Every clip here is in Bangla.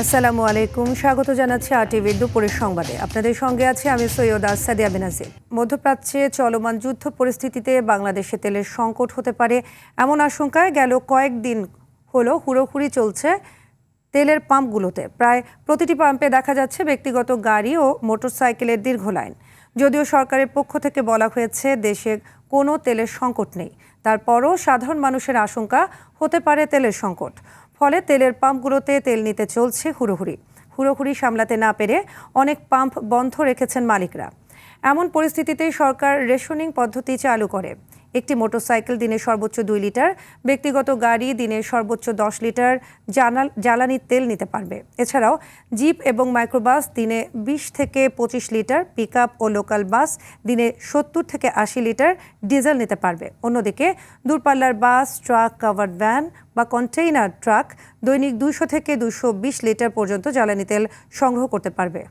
আসসালামু আলাইকুম, স্বাগত জানাচ্ছি আরটিভির দুপুরের সংবাদে। আপনাদের সঙ্গে আছে আমি সৈয়দা সাদিয়া বেনাজির। মধ্যপ্রাচ্যে চলমান যুদ্ধ পরিস্থিতিতে বাংলাদেশে তেলের সংকট হতে পারে এমন আশঙ্কায় গেল কয়েকদিন হলো হুড়োহুড়ি চলছে তেলের পাম্পগুলোতে। প্রায় প্রতিটি পাম্পে দেখা যাচ্ছে ব্যক্তিগত গাড়ি ও মোটরসাইকেলের দীর্ঘ লাইন। যদিও সরকারের পক্ষ থেকে বলা হয়েছে দেশে কোনো তেলের সংকট নেই, তারপরও সাধারণ মানুষের আশঙ্কা হতে পারে তেলের সংকট। ফলে তেলের পাম্পগুলোতে তেল নিতে চলছে হুড়োহুড়ি সামলাতে না পেরে অনেক পাম্প বন্ধ রেখেছেন মালিকরা। এমন পরিস্থিতিতে সরকার রেশনিং পদ্ধতি চালু করে। একটি মোটরসাইকেল দিনে সর্বোচ্চ 2 লিটার, ব্যক্তিগত গাড়ি দিনে সর্বোচ্চ 10 লিটার জ্বালানি তেল নিতে পারবে। এছাড়াও জিপ এবং মাইক্রোবাস দিনে 20 থেকে 25 লিটার, পিকআপ ও লোকাল বাস দিনে 70 থেকে 80 লিটার ডিজেল নিতে পারবে। অন্যদিকে দূরপাল্লার বাস, ট্রাক, কাভার্ড ভ্যান বা কন্টেইনার ট্রাক দৈনিক 200 থেকে 220 লিটার পর্যন্ত জ্বালানি তেল সংগ্রহ করতে পারবে।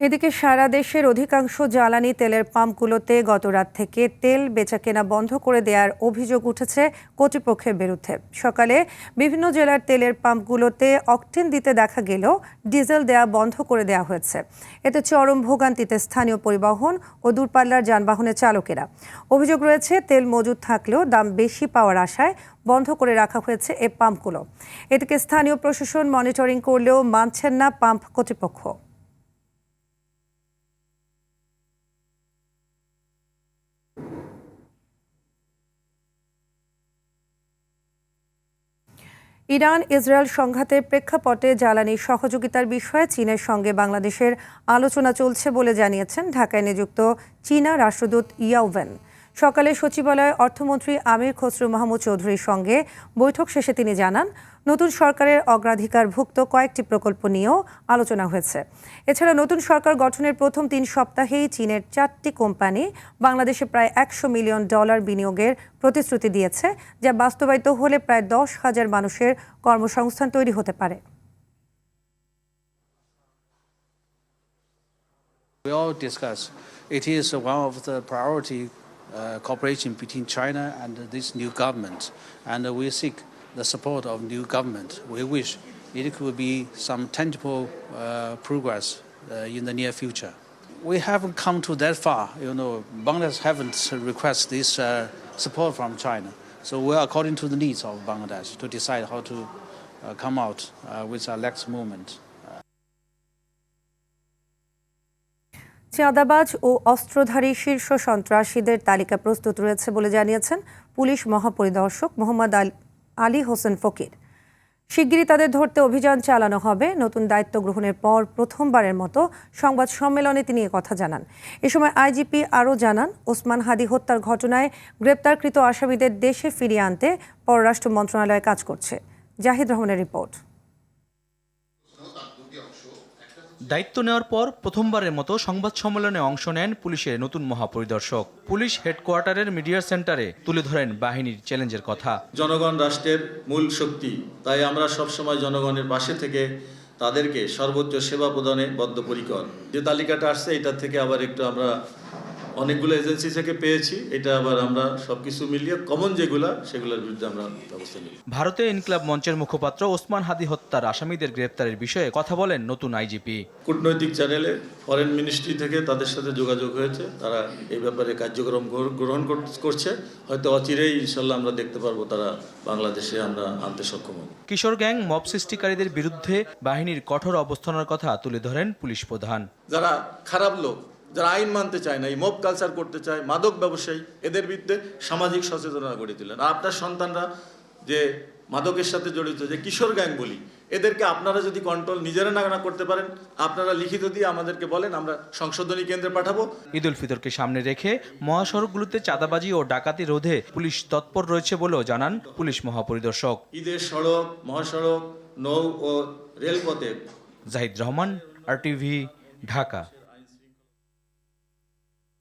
এদিকে সারা দেশের অধিকাংশ জ্বালানি তেলের পাম্পগুলোতে গতরাত থেকে তেল বেচাকেনা বন্ধ করে দেওয়ার অভিযোগ উঠেছে কর্তৃপক্ষের বিরুদ্ধে। সকালে বিভিন্ন জেলার তেলের পাম্পগুলোতে অকটেন দিতে দেখা গেলেও ডিজেল দেওয়া বন্ধ করে দেওয়া হয়েছে। এতে চরম ভোগান্তিতে স্থানীয় পরিবহন ও দূরপাল্লার যানবাহনের চালকেরা। অভিযোগ রয়েছে তেল মজুদ থাকলেও দাম বেশি পাওয়ার আশায় বন্ধ করে রাখা হয়েছে এই পাম্পগুলো। এদিকে স্থানীয় প্রশাসন মনিটরিং করলেও মানছেন না পাম্প কর্তৃপক্ষ। ইরান ইসরায়েল সংঘাতের প্রেক্ষাপটে জ্বালানি সহযোগিতার বিষয়ে চীনের সঙ্গে বাংলাদেশের আলোচনা চলছে বলে জানিয়েছেন ঢাকায় নিযুক্ত চীনা রাষ্ট্রদূত ইয়াওভেন। সকালে সচিবালয়ে অর্থমন্ত্রী আমির খসরু মাহমুদ চৌধুরীর সঙ্গে বৈঠক শেষে তিনি জানান, নতুন সরকারের অগ্রাধিকারভুক্ত কয়েকটি প্রকল্প নিয়েও আলোচনা হয়েছে। এছাড়া নতুন সরকার গঠনের প্রথম 3 সপ্তাহেই চীনের 4টি কোম্পানি বাংলাদেশে প্রায় $100 মিলিয়ন বিনিয়োগের প্রতিশ্রুতি দিয়েছে, যা বাস্তবায়িত হলে প্রায় 10,000 মানুষের কর্মসংস্থান তৈরি হতে পারে। We all discuss. It is one of the priority cooperation between China and this new government, and we seek the support of new government. We wish it could be some tangible progress in the near future. We haven't come to that far, Bangladesh haven't requested this support from China. So we are according to the needs of Bangladesh to decide how to come out with our next movement. চাঁদাবাজ ও অস্ত্রধারী শীর্ষ সন্ত্রাসীদের তালিকা প্রস্তুত রয়েছে বলে জানিয়েছেন পুলিশ মহাপরিদর্শক মোহাম্মদ আলী হোসেন ফকির। শিগগিরই তাদের ধরতে অভিযান চালানো হবে। নতুন দায়িত্ব গ্রহণের পর প্রথমবারের মতো সংবাদ সম্মেলনে তিনি কথা জানান। এ সময় আইজিপি আরও জানান, ওসমান হাদি হত্যার ঘটনায় গ্রেপ্তারকৃত আসামিদের দেশে ফিরিয়ে আনতে পররাষ্ট্র মন্ত্রণালয় কাজ করছে। জাহিদ রহমানের রিপোর্ট। দায়িত্ব নেওয়ার পর প্রথমবারের মতো সংবাদ সম্মেলনে অংশ নেন পুলিশের নতুন মহাপরিদর্শক। পুলিশ হেডকোয়ার্টারের মিডিয়া সেন্টারে তুলে ধরেন বাহিনীর চ্যালেঞ্জের কথা। জনগণ রাষ্ট্রের মূল শক্তি, তাই আমরা সবসময় জনগণের পাশে থেকে তাদেরকে সর্বোচ্চ সেবা প্রদানে বদ্ধপরিকর। যে তালিকাটা আসছে এটা থেকে আবার একটু আমরা অনেকগুলো এজেন্সি থেকে পেয়েছি, এটা আবার আমরা সবকিছু মিলিয়ে কমন যেগুলা সেগুলোর বিরুদ্ধে আমরা ব্যবস্থা নিই। ভারতে ইনকিলাব মঞ্চের মুখপাত্র ওসমান হাদি হত্যার আসামিদের গ্রেপ্তারের বিষয়ে কথা বলেন নতুন আইজিপি। কূটনৈতিক চ্যানেলে ফরেন মিনিস্ট্রি থেকে তাদের সাথে যোগাযোগ হয়েছে, তারা এই ব্যাপারে কার্যক্রম গ্রহণ করছে। হয়তো অচিরেই ইনশাল্লাহ আমরা দেখতে পারবো তারা বাংলাদেশে আমরা আনতে সক্ষম হব। কিশোর গ্যাং মব সৃষ্টিকারীদের বিরুদ্ধে বাহিনীর কঠোর অবস্থানের কথা তুলে ধরেন পুলিশ প্রধান। যারা খারাপ লোক, যারা আইন মানতে চায় না, এই মব কালচার করতে চায়, মাদক ব্যবসায়ী, এদের বিরুদ্ধে সামাজিক সচেতনতা গড়ে তোলেন। আর আপনার সন্তানরা যে মাদকের সাথে জড়িত, যে কিশোর গ্যাং বলি, এদেরকে আপনারা যদি কন্ট্রোল নিজেরা না করতে পারেন, আপনারা লিখিত দিয়ে আমাদেরকে বলেন, আমরা সংশোধনী কেন্দ্রে পাঠাবো। ঈদ উল ফিতরকে সামনে রেখে মহাসড়কগুলোতে চাঁদাবাজি ও ডাকাতি রোধে পুলিশ তৎপর রয়েছে বলেও জানান পুলিশ মহাপরিদর্শক। ঈদের সড়ক, মহাসড়ক, নৌ ও রেলপথে। জাহিদ রহমান, আরটিভি, ঢাকা।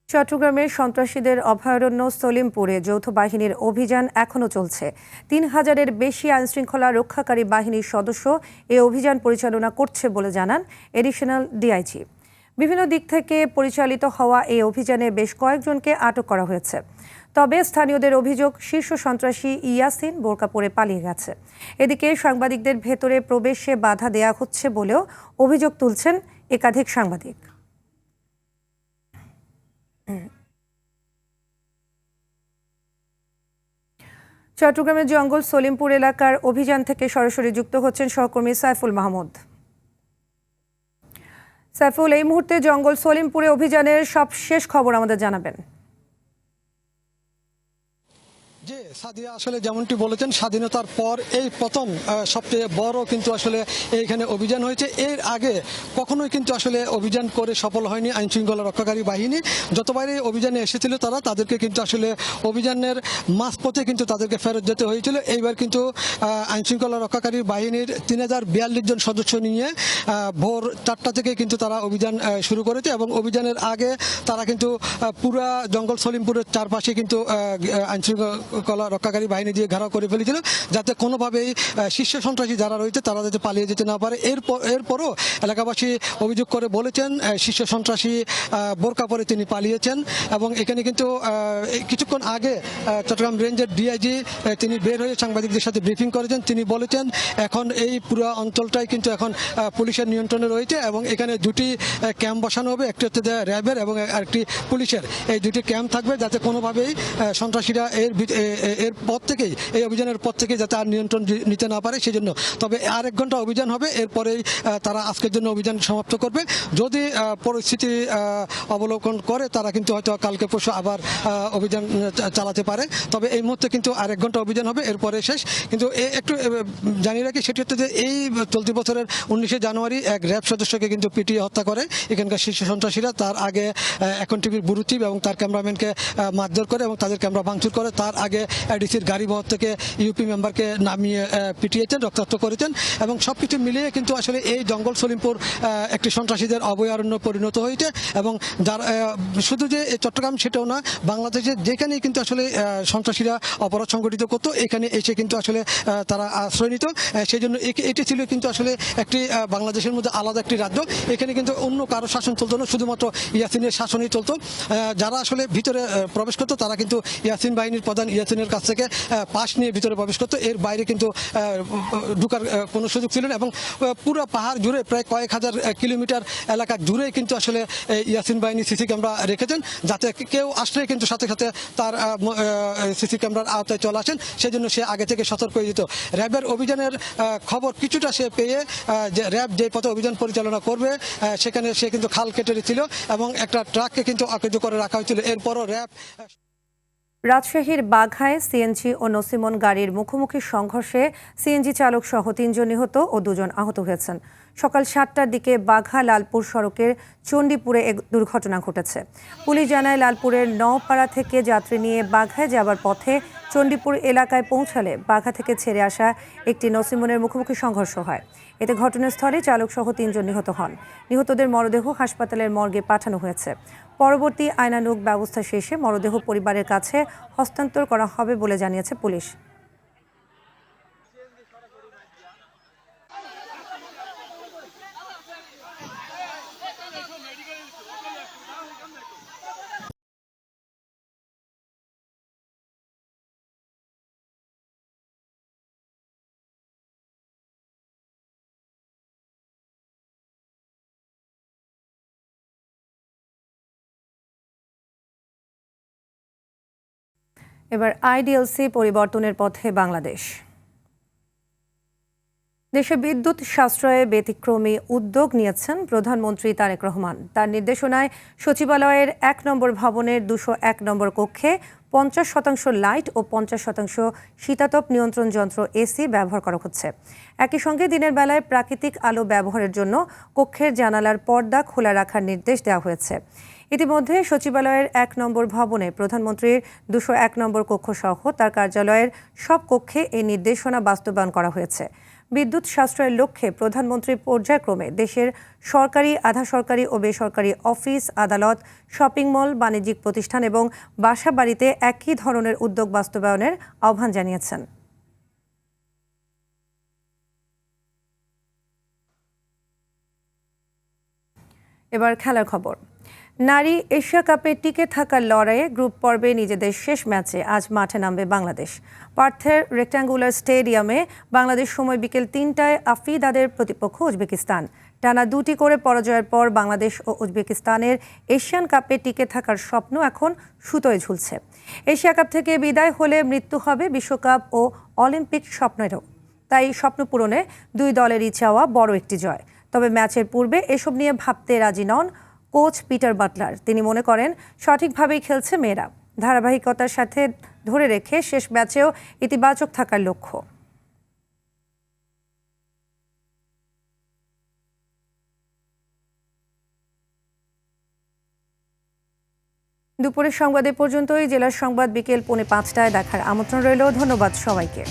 চট্টগ্রামের সন্ত্রাসীদের অভয়ারণ্য সলিমপুরে যৌথ বাহিনীর অভিযান এখনও চলছে। 3000-এর বেশি আইনশৃঙ্খলা রক্ষাকারী বাহিনীর সদস্য এই অভিযান পরিচালনা করছে বলে জানান এডিশনাল ডিআইজি। বিভিন্ন দিক থেকে পরিচালিত হওয়া এই অভিযানে বেশ কয়েকজনকে আটক করা হয়েছে। তবে স্থানীয়দের অভিযোগ শীর্ষ সন্ত্রাসী ইয়াসিন বোরকা পরে পালিয়ে গেছে। এদিকে সাংবাদিকদের ভেতরে প্রবেশে বাধা দেয়া হচ্ছে বলেও অভিযোগ তুলছেন একাধিক সাংবাদিক। চট্টগ্রামের জঙ্গল সলিমপুর এলাকার অভিযান থেকে সরাসরি যুক্ত হচ্ছেন সহকর্মী সাইফুল মাহমুদ। সাইফুল, এই মুহূর্তে জঙ্গল সলিমপুরে অভিযানের সবশেষ খবর আমাদের জানাবেন। জি সাদিয়া, আসলে যেমনটি বলেছেন, স্বাধীনতার পর এই প্রথম সবচেয়ে বড় কিন্তু আসলে এইখানে অভিযান হয়েছে। এর আগে কখনোই কিন্তু আসলে অভিযান করে সফল হয়নি আইন শৃঙ্খলা রক্ষাকারী বাহিনী। যতবারই অভিযানে এসেছিল তাদেরকে কিন্তু আসলে অভিযানের মাঝপথে কিন্তু তাদেরকে ফেরত যেতে হয়েছিল। এইবার কিন্তু আইন শৃঙ্খলা রক্ষাকারী বাহিনীর 3042 জন সদস্য নিয়ে ভোর 4টা থেকে কিন্তু তারা অভিযান শুরু করেছে এবং অভিযানের আগে তারা কিন্তু পুরা জঙ্গল সলিমপুরের চারপাশে কিন্তু আইন শৃঙ্খলা রক্ষাকারী বাহিনী দিয়ে ঘেরাও করে ফেলেছিল, যাতে কোনোভাবেই শীর্ষ সন্ত্রাসী যারা রয়েছে তারা যাতে পালিয়ে যেতে না পারে। এরপরও এলাকাবাসী অভিযোগ করে বলেছেন শীর্ষ সন্ত্রাসী বোরকা পরে তিনি পালিয়েছেন। এবং এখানে কিন্তু কিছুক্ষণ আগে চট্টগ্রাম রেঞ্জের ডিআইজি তিনি বের হয়ে সাংবাদিকদের সাথে ব্রিফিং করেছেন। তিনি বলেছেন এখন এই পুরো অঞ্চলটাই কিন্তু এখন পুলিশের নিয়ন্ত্রণে রয়েছে এবং এখানে দুটি ক্যাম্প বসানো হবে, একটি হচ্ছে র্যাবের এবং আরেকটি পুলিশের। এই দুটি ক্যাম্প থাকবে যাতে কোনোভাবেই সন্ত্রাসীরা এর পর থেকেই, এই অভিযানের পর থেকে যাতে আর নিয়ন্ত্রণ নিতে না পারে সেজন্য। তবে আর 1 ঘন্টা অভিযান হবে, এরপরেই তারা আজকের জন্য অভিযান সমাপ্ত করবে। যদি পরিস্থিতি অবলোকন করে তারা কিন্তু হয়তো কালকে পরশু আবার অভিযান চালাতে পারে। তবে এই মুহূর্তে কিন্তু আর 1 ঘন্টা অভিযান হবে, এরপরে শেষ। কিন্তু একটু জানিয়ে রাখি, সেটি হচ্ছে যে এই চলতি বছরের 19শে জানুয়ারি এক র্যাব সদস্যকে কিন্তু পিটিয়ে হত্যা করে এখানকার শীর্ষ সন্ত্রাসীরা। তার আগে এখন টিভির বুরু চিফ এবং তার ক্যামেরাম্যানকে মারধর করে এবং তাদের ক্যামেরা ভাঙচুর করে। তার আগে এডিসির গাড়ি বহর থেকে ইউপি মেম্বারকে নামিয়ে পিটিয়েছেন, রক্তাক্ত করেছেন। এবং সবকিছু মিলিয়ে কিন্তু আসলে এই জঙ্গল সলিমপুর একটি সন্ত্রাসীদের অভয়ারণ্য পরিণত হয়েছে। এবং যার শুধু যে চট্টগ্রাম সেটাও না, বাংলাদেশের যেখানেই কিন্তু আসলে সন্ত্রাসীরা অপরাধ সংগঠিত করতো এখানে এসে কিন্তু আসলে তারা আশ্রয় নিত। সেই জন্য এটি ছিল কিন্তু আসলে একটি বাংলাদেশের মধ্যে আলাদা একটি রাজ্য। এখানে কিন্তু অন্য কারো শাসন চলতো না, শুধুমাত্র ইয়াসিনের শাসনই চলতো। যারা আসলে ভিতরে প্রবেশ করতো তারা কিন্তু ইয়াসিন বাহিনীর প্রধান ইয়াসিনের কাছ থেকে পাস নিয়ে ভিতরে প্রবেশ করতো। এর বাইরে কিন্তু ঢুকার কোনো সুযোগ ছিল না। এবং পুরো পাহাড় জুড়ে প্রায় কয়েক হাজার কিলোমিটার এলাকা জুড়ে কিন্তু আসলে ইয়াসিন বাহিনী সিসি ক্যামেরা রেখেছেন, যাতে কেউ আসলে কিন্তু সাথে সাথে তার সিসি ক্যামেরার আওতায় চলে আসেন। সেই জন্য সে আগে থেকে সতর্ক হয়ে যেত। র্যাবের অভিযানের খবর কিছুটা সে পেয়ে যে র্যাব যে পথে অভিযান পরিচালনা করবে সেখানে সে কিন্তু খাল কেটে ছিল এবং একটা ট্রাককে কিন্তু অকেজো করে রাখা হয়েছিল। এরপরও র্যাব। রাজশাহীর বাঘায় সিএনজি ও নসিমন গাড়ির মুখোমুখি সংঘর্ষে সিএনজি চালক সহ 3 জন নিহত ও 2 জন আহত হয়েছেন। সকাল 7টার দিকে বাঘা লালপুর সড়কের চণ্ডীপুরে এক দুর্ঘটনা ঘটেছে। পুলিশ জানায় লালপুরের নওপাড়া থেকে যাত্রী নিয়ে বাঘায় যাবার পথে চণ্ডীপুর এলাকায় পৌঁছালে বাঘা থেকে ছেড়ে আসা একটি নসিমনের মুখোমুখি সংঘর্ষ হয়। এতে ঘটনাস্থলে চালক সহ 3 জন নিহত হন। নিহতদের মরদেহ হাসপাতালের মর্গে পাঠানো হয়েছে। পরবর্তী আইনানুগ ব্যবস্থা শেষে মরদেহ পরিবারের কাছে হস্তান্তর করা হবে বলে জানিয়েছে পুলিশ। এবার আইডিএলসি পরিবর্তনের পথে বাংলাদেশ। দেশে বিদ্যুৎ সাশ্রয়ে ব্যতিক্রমী উদ্যোগ নিয়েছেন প্রধানমন্ত্রী তারেক রহমান। তার নির্দেশনায় সচিবালয়ের 1 নম্বর ভবনের 201 নম্বর কক্ষে 50% লাইট ও 50% শীতাতপ নিয়ন্ত্রণ যন্ত্র এসি ব্যবহার করা হচ্ছে। একই সঙ্গে দিনের বেলায় প্রাকৃতিক আলো ব্যবহারের জন্য কক্ষের জানালার পর্দা খোলা রাখার নির্দেশ দেওয়া হয়েছে। ইতিমধ্যে সচিবালয়ের 1 নম্বর ভবনে প্রধানমন্ত্রীর 201 নম্বর কক্ষ সহ তার কার্যালয়ের সব কক্ষে এই নির্দেশনা বাস্তবায়ন করা হয়েছে। বিদ্যুৎ সাশ্রয়ের লক্ষ্যে প্রধানমন্ত্রী পর্যায়ক্রমে দেশের সরকারি, আধা সরকারি ও বেসরকারি অফিস, আদালত, শপিং মল, বাণিজ্যিক প্রতিষ্ঠান এবং বাসাবাড়িতে একই ধরনের উদ্যোগ বাস্তবায়নের আহ্বান জানিয়েছেন। এবার খেলার খবর। নারী এশিয়া কাপে টিকে থাকার লড়াইয়ে গ্রুপ পর্বে নিজেদের শেষ ম্যাচে আজ মাঠে নামবে বাংলাদেশ। পার্থের রেক্ট্যাঙ্গুলার স্টেডিয়ামে বাংলাদেশ সময় বিকেল ৩টায় আফ্রিদাদের প্রতিপক্ষ উজবেকিস্তান। টানা 2টি করে পরাজয়ের পর বাংলাদেশ ও উজবেকিস্তানের এশিয়ান কাপে টিকে থাকার স্বপ্ন এখন সুতোয় ঝুলছে। এশিয়া কাপ থেকে বিদায় হলে মৃত্যু হবে বিশ্বকাপ ও অলিম্পিক স্বপ্নেরও। তাই স্বপ্ন পূরণে দুই দলেরই চাওয়া বড় একটি জয়। তবে ম্যাচের পূর্বে এসব নিয়ে ভাবতে রাজি নন কোচ পিটার বাটলার। তিনি মনে করেন সঠিকভাবেই খেলছে মেয়েরা। ধারাবাহিকতার সাথে ধরে রেখে শেষ ম্যাচেও ইতিবাচক থাকার লক্ষ্য। দুপুরের সংবাদ এ পর্যন্তই। জেলার সংবাদ বিকেল 4:45টায় দেখার আমন্ত্রণ রইল। ধন্যবাদ সবাইকে।